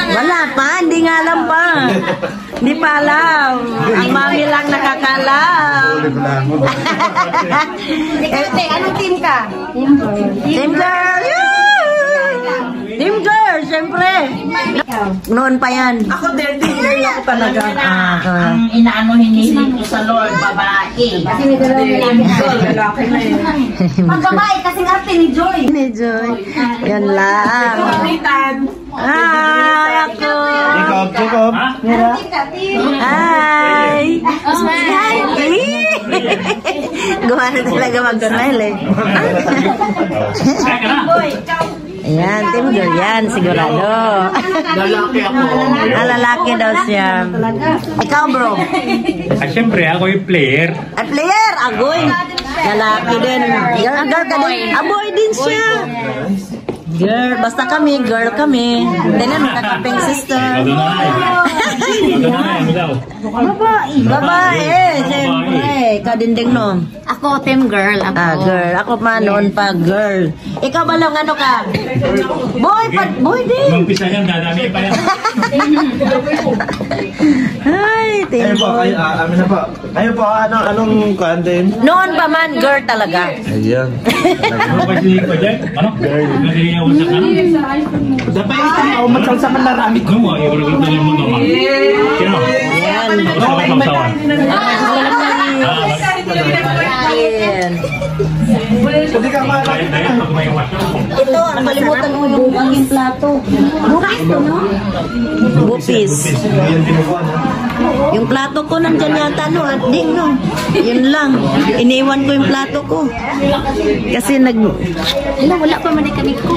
Wala pa, hindi nga alam pa. Hindi pa alam. Ang mami lang nakakalam. Anong team ka? Team girl! Team girl, siyempre. Noon pa yan. Ako din, team girl ako talaga. Ang inaano hinihiling ko sa Lord, babae. Kasi may lalaki na yun. Magbabae kasi arte ni Joy. Ni Joy. Yan lang. Ay, ako. Jacob. Hi. Gawa na talaga mag-smile eh. Ayan, team girl yan, sigurado. Lalaki ako. Lalaki daw siya. Ikaw, bro? Siyempre, ako yung player. Ay, player! Agoy! Lalaki din. Girl ka din. Aboy din siya. Girl, basta kami, girl kami. Tingnan mo, kakaping sister. Babae, siyempre. Kadinding no. Ako, team girl. Girl. Ako pa noon pa, girl. Ikaw ba lang ano ka? Boy din. Umpisa yan, dadami pa yan. Ay, team boy. Amin na po. Kayo po, anong kuhan din? Noon pa man, girl talaga. Ayan. Ano ba sinig pa dyan? Ano? Kasi yung usak ano? Dapat yung tao, matsalsakan na rami ko. Ano? Yung ulit na mo naman. Sino? Ayan. Ayan. Hindi ka makakita na. Ito, nakalimutan mo yung aking plato. Bupis to, no? Bupis. Yung plato ko nandyan yata, no? At ding, no? Yun lang. Iniwan ko yung plato ko. Kasi Wala pa man kanil ko.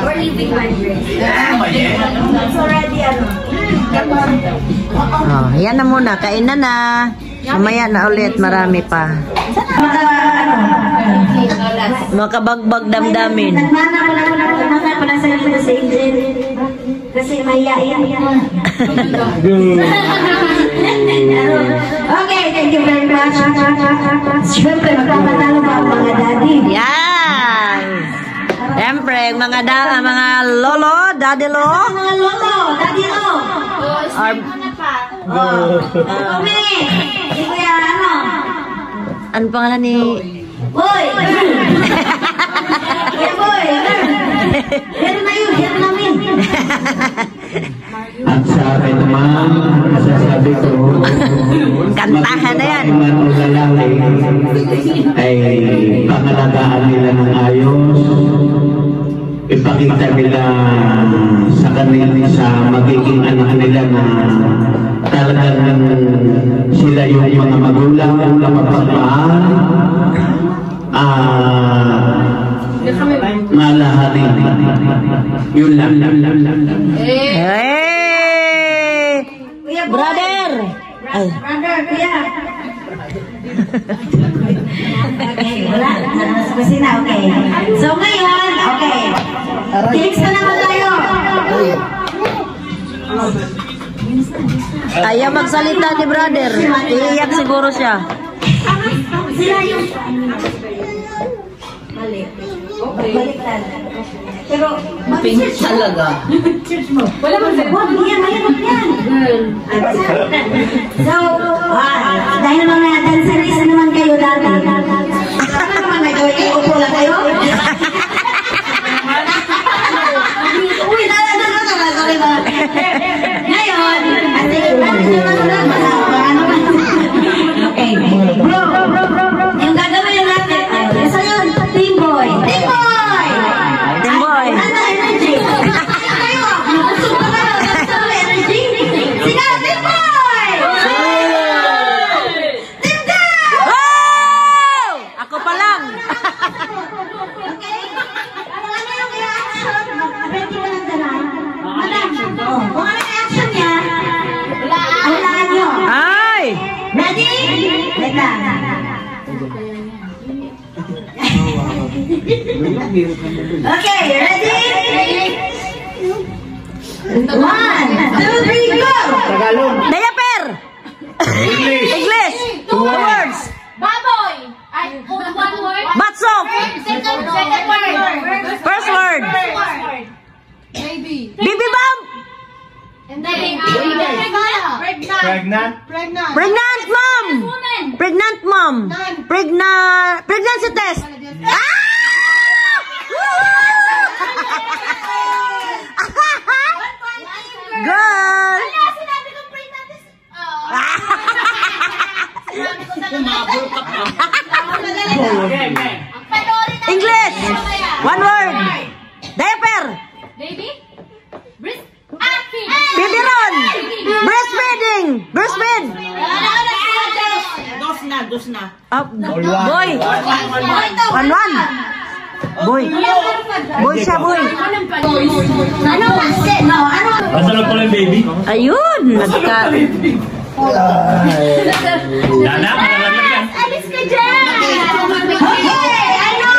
We're leaving Madrid. It's already yan na muna. Kainan na. Mamaya na ulit. Marami pa. Makabagbag damdamin. Nagmana ko lang sa Angel. Kasi mahihain yan. Okay, thank you very much. Siyempre, magpapatalo ba ang mga daddy? Yan. Siyempre, mga lolo, daddy lo. Mga lolo, daddy lo. Kami, si Kuya ano? Ano pangalan ni... Boy! Kuya Boy! Yan na yun, yan namin. At sa akin naman, masasabi ko, Kantahan na yan. man o lalaki ay pangalagaan nila ng ayos, ipakita nila sa kanila, sa magiging anak nila na talagang sila yung mga magulang na mapagmahal, malahanin. Yun lang. Hey! Brother! Ay. Brother, Kuya. Okay, wala. Sa kusina, okay. So ngayon, okay. Tips na naman tayo. Ayaw magsalita ni brother. Iiyak siguro siya. Sila yung... Mali. Baliktad. Pero, Pink talaga. wala mo sa buwan. Yan. So, dahil naman na danceries na naman kayo dati. Ano naman na gawin? Upo lang kayo? Uy, sorry ba? Ngayon, okay. Bro, yung gagawin natin, so yun, team boy. Team boy! Team boy. Ano energy? Kayo! Super ka na! Super energy! Sige, team boy! Team girl! Wow! Ako pa lang. Okay? Ano yung reaction? Ready ka lang dyan, madam. Kung ano yung reaction niya, hulaan nyo. Ay! Ready? Wait lang. Okay, ready? 1, 2, 3, go! Diaper! English! Two words! Baboy! Ay, one word? Batsok! Second word. First word! Pregnant? Pregnant mom! Pregnant mom! Pregnancy test! Ah! Girl! English! One word! Diaper! Baby? Biberon! Breastfeeding! Breastfeed! Dos na. Boy! One. Boy! Boy siya, boy! Ano kasi? No, ano? Masarap pala yung baby. Ayun! Nagka... Dada, malalaglag yan. Alis ka dyan! Okay, ano?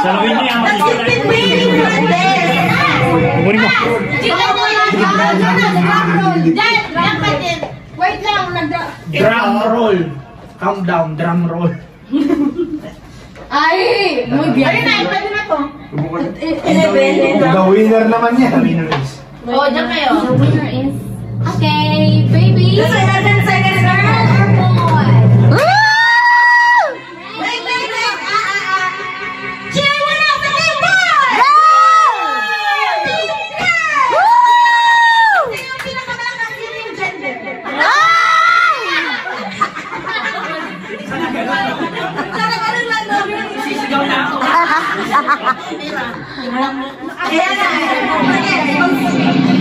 Salawin niya yan. Kukunin mo. Wait lang, Drum roll. Countdown, drum roll. Ay! Ayun na, pwede na to. The winner naman yan. The winner is. Oh, dyan kayo. The winner is... Okay, baby. Second girl or boy? Wait. Cheer mo na sa team boy! Sino yung pinakamalakas yung gender? Sisigaw na ako. Ayan na.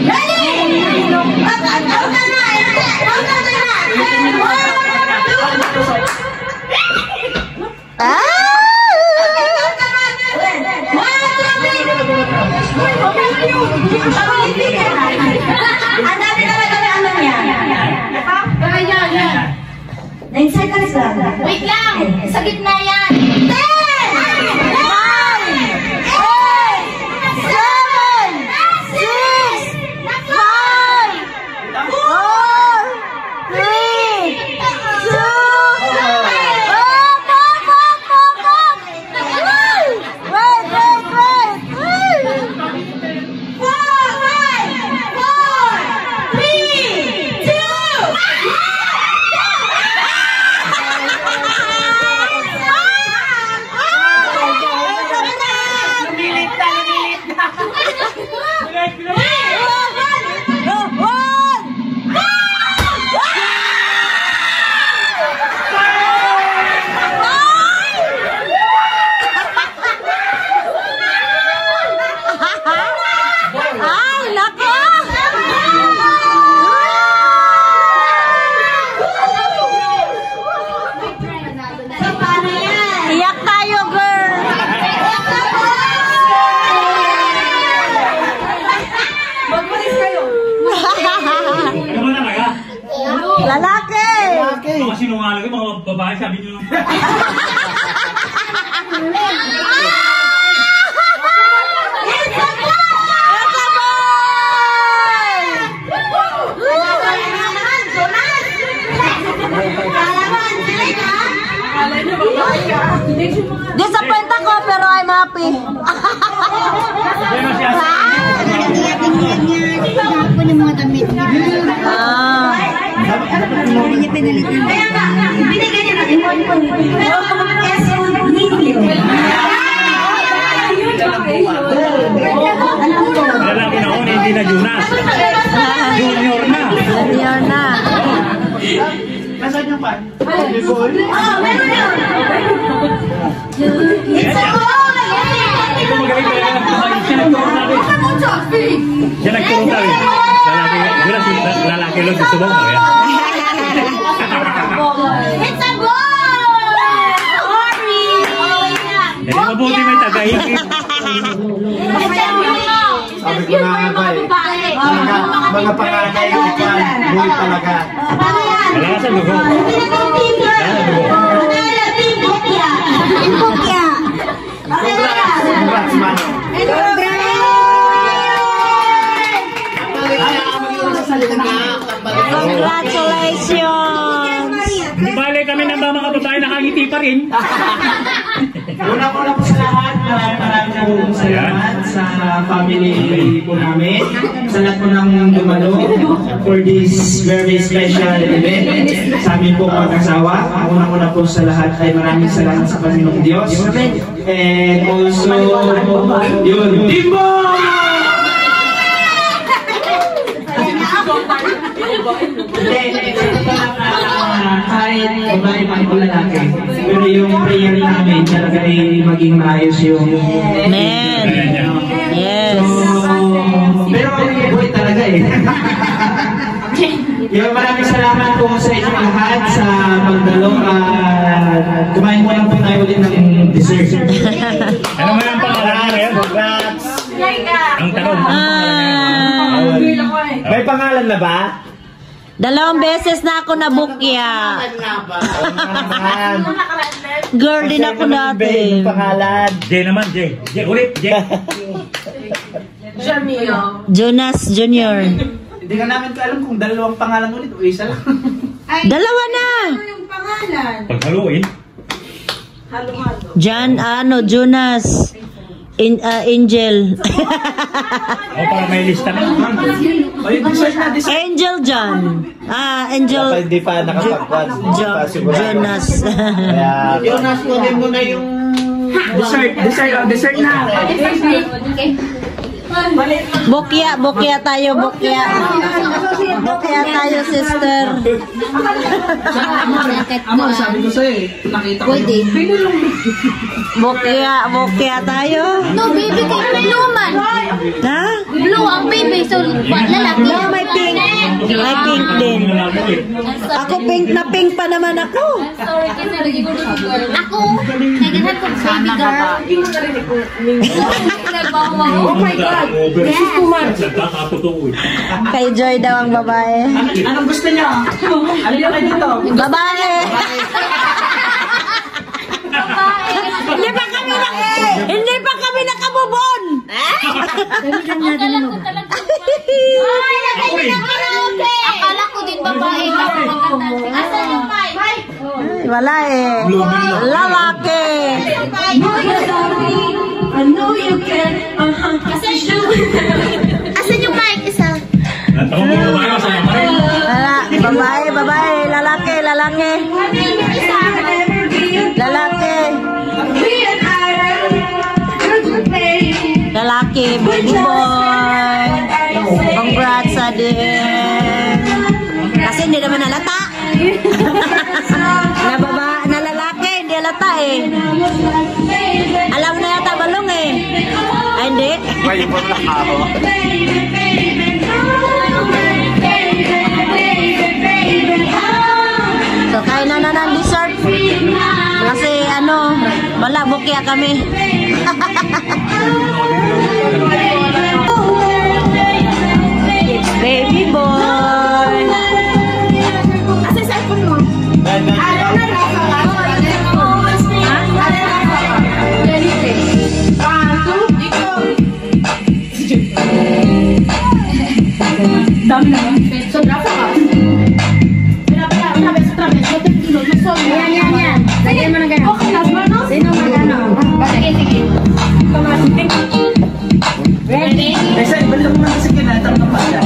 Ready? Ang dami talaga na ano niya. 9 seconds lang. Wait lang! Sa gitna yan! 10! 9! 8! 7! 6! 5! 4! 3! babae, sabi niyo. Disappoint ako pero I'm happy. Ako ng mga damit niya. Hindi niya pinalitan. Kaya nga, binigay niya natin po. Pero lalaki na ako, hindi na Jonas. Junior na. Junior na. Nasaan yung pan? meron yun. It's a goal! Ito magaling talaga ng kumain. Siya nagturo natin. Siya nagturo natin. Lalaki lang gusto mo. It's a goal! Sorry! Eh, mabuti may tagahigit. Sabi ko na ba eh. Mga panganay yung pan. Buhay talaga. Wala ka sa dugo. Congrats, man. Congratulations! Hindi bale kami ng mga babae nakangiti pa rin. Una-una po sa lahat, maraming po salamat sa family po namin, sa lahat po ng dumalo for this very special event. Sa amin po mag-asawa, una-una po sa lahat ay maraming salamat sa Panginoong Diyos. And also, yun, Timbo! Kahit babae pa o lalaki, pero yung prayer namin talaga ay maging maayos yung Amen. Yes. pero boy talaga eh. Yung maraming salamat po sa inyong lahat sa pagdalo at kumain mo lang po tayo ulit ng dessert. Ano nga ang pangalan niya? Congrats! Ang tanong. May pangalan na ba? 2 beses na ako nabukya. Girl din ako dati. Yung pangalan. Jay naman, Jay. Jay, ulit, Jay. Jonas Jr. Hindi ka namin alam kung dalawang pangalan ulit o isa lang. 2 na. Paghaluin. Jonas. Angel. O para may lista na. O yung dessert na dessert. Angel John. Angel. Dapat hindi pa nakapagkwan. Hindi pa sigurado. Jonas. Kaya, Jonas, kunin mo na yung dessert na. Bukya tayo, bukya. Bukya tayo, sister. Amo, sabi ko sa'yo eh. Nakita ko Bukya tayo. No, baby, kay blue man. Ha? Blue ang baby, so lalaki. No, may pink. May pink din. Ako pink na pink pa naman ako. Sorry, kasi ako, naghanap ko baby girl. Oh my God. This is too much. Nagkakaputuwi. Kay Joy daw ang babae. Anong gusto niyo? Ano yung kayo dito? Babae! Hindi pa kami nakabubon! Akala ko din babae. Asan yung mic? Ay, wala eh. Lalaki! I know you can. Asan yung mic? Isa. Natawag mo ba kayo sa naman? Babae, lalaki. Lalaki, baby boy. Congrats sa din. Kasi hindi naman nalata. Na lalaki, hindi halata eh. Alam na yata balong eh. Ay, hindi. may ibang ako. So, kain na ng dessert. Kasi wala, bukya kami. Baby boy. Asa cellphone mo? Dami naman. Sobra ka. Yan. Lagyan mo na gano'n. Okay, last one, no? Sino magano? Sige. Ready? Kasi ibalik mo na kasi kinatang ng pala.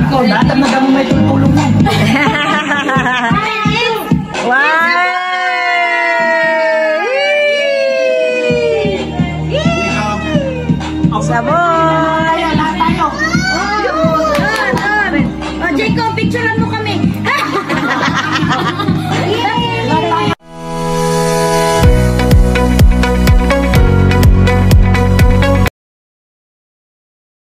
Ikaw, lahat ang madamo may tulong mo. Sabon! Lahat tayo.